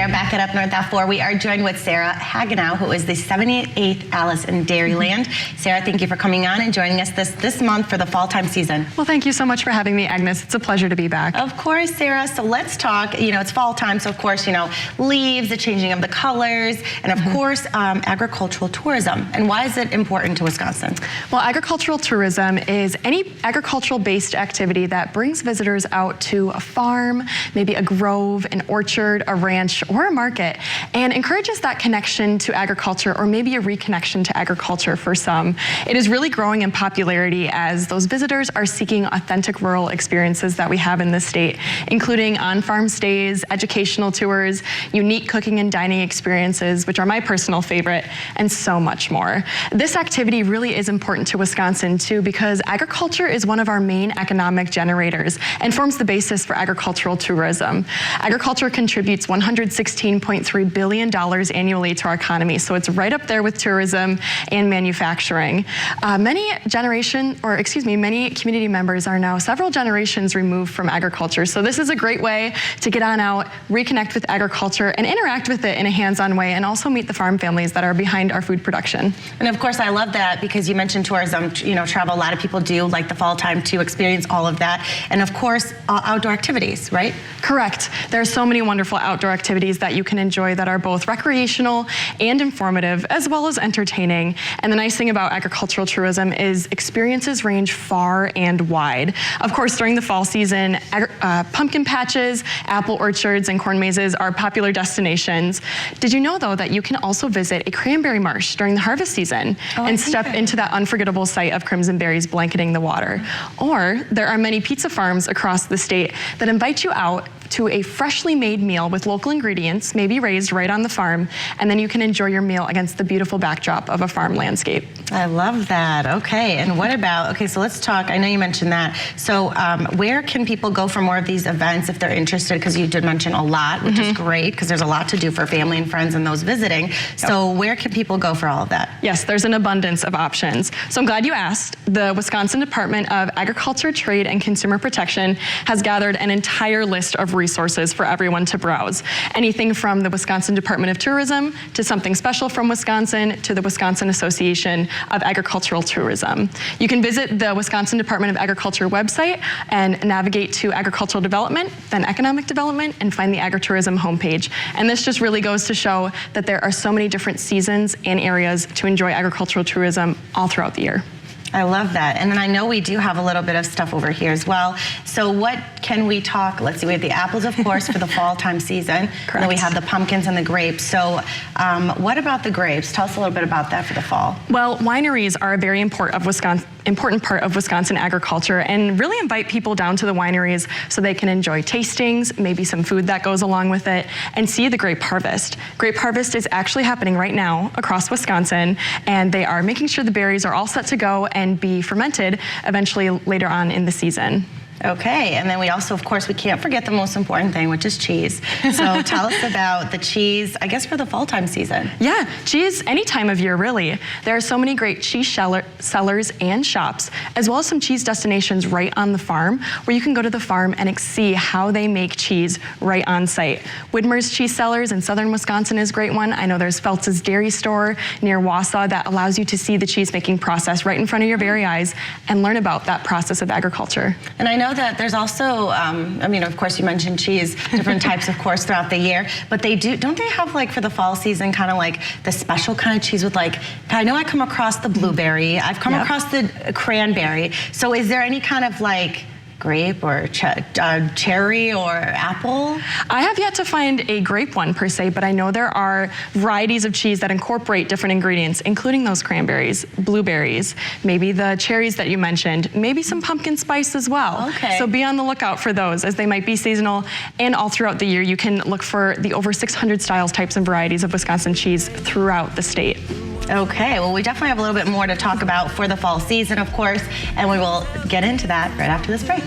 there back at Up North at 4. We are joined with Sarah Hagenow, who is the 78th Alice in Dairyland. Sarah, thank you for coming on and joining us this month for the fall time season. Well, thank you so much for having me, Agnes. It's a pleasure to be back. Of course, Sarah. So let's talk, it's fall time, so of course, leaves, the changing of the colors, and of course, agricultural tourism. And why is it important to Wisconsin? Well, agricultural tourism is any agricultural-based activity that brings visitors out to a farm, maybe a grove, an orchard, a ranch, or a market, and encourages that connection to agriculture, or maybe a reconnection to agriculture for some. It is really growing in popularity as those visitors are seeking authentic rural experiences that we have in this state, including on-farm stays, educational tours, unique cooking and dining experiences, which are my personal favorite, and so much more. This activity really is important to Wisconsin too, because agriculture is one of our main economic generators and forms the basis for agricultural tourism. Agriculture contributes $116.3 billion annually to our economy, so it's right up there with tourism and manufacturing. Many community members are now several generations removed from agriculture, so this is a great way to get on out, reconnect with agriculture, and interact with it in a hands-on way, and also meet the farm families that are behind our food production. And of course, I love that because you mentioned tourism, travel. A lot of people do like the fall time to experience all of that. And of course, outdoor activities, right? Correct. There are so many wonderful outdoor activities that you can enjoy that are both recreational and informative, as well as entertaining. And the nice thing about agricultural tourism is experiences range far and wide. Of course, during the fall season, pumpkin patches, apple orchards, and corn mazes are popular destinations. Did you know, though, that you can also visit a cranberry marsh during the harvest season and step into that unforgettable sight of crimson berries blanketing the water? Or there are many pizza farms across the state that invite you out to a freshly made meal with local ingredients, maybe raised right on the farm, and then you can enjoy your meal against the beautiful backdrop of a farm landscape. I love that. Okay, and what about, so let's talk, I know you mentioned that. So where can people go for more of these events if they're interested? Because you did mention a lot, which is great, because there's a lot to do for family and friends and those visiting. So where can people go for all of that? Yes, there's an abundance of options. So I'm glad you asked. The Wisconsin Department of Agriculture, Trade, and Consumer Protection has gathered an entire list of resources for everyone to browse. Anything from the Wisconsin Department of Tourism to something special from Wisconsin to the Wisconsin Association of Agricultural Tourism. You can visit the Wisconsin Department of Agriculture website and navigate to agricultural development, then economic development, and find the agritourism homepage. And this just really goes to show that there are so many different seasons and areas to enjoy agricultural tourism all throughout the year. I love that. And then I know we do have a little bit of stuff over here as well. So what can we talk? Let's see, we have the apples, of course, for the fall time season. Correct. And then we have the pumpkins and the grapes. So what about the grapes? Tell us a little bit about that for the fall. Well, wineries are a very important part of Wisconsin agriculture, and really invite people down to the wineries so they can enjoy tastings, maybe some food that goes along with it, and see the grape harvest. Grape harvest is actually happening right now across Wisconsin, and they are making sure the berries are all set to go and be fermented eventually later on in the season. Okay, and then we also, of course, we can't forget the most important thing, which is cheese. So tell us about the cheese, I guess, for the fall time season. Yeah, cheese any time of year, really. There are so many great cheese sellers and shops, as well as some cheese destinations right on the farm, where you can go to the farm and see how they make cheese right on site. Widmer's Cheese Cellars in southern Wisconsin is a great one. I know there's Feltz's Dairy Store near Wausau that allows you to see the cheese making process right in front of your very eyes and learn about that process of agriculture. And I know that there's also, of course, you mentioned cheese, different types, of course, throughout the year, but don't they have, like, for the fall season, kind of like the special kind of cheese with, like, I know I come across the blueberry, I've come across the cranberry, so is there any kind of, like, grape or cherry or apple? I have yet to find a grape one per se, but I know there are varieties of cheese that incorporate different ingredients, including those cranberries, blueberries, maybe the cherries that you mentioned, maybe some pumpkin spice as well. Okay. So be on the lookout for those, as they might be seasonal, and all throughout the year you can look for the over 600 styles, types, and varieties of Wisconsin cheese throughout the state. Okay, well, we definitely have a little bit more to talk about for the fall season, of course, and we will get into that right after this break.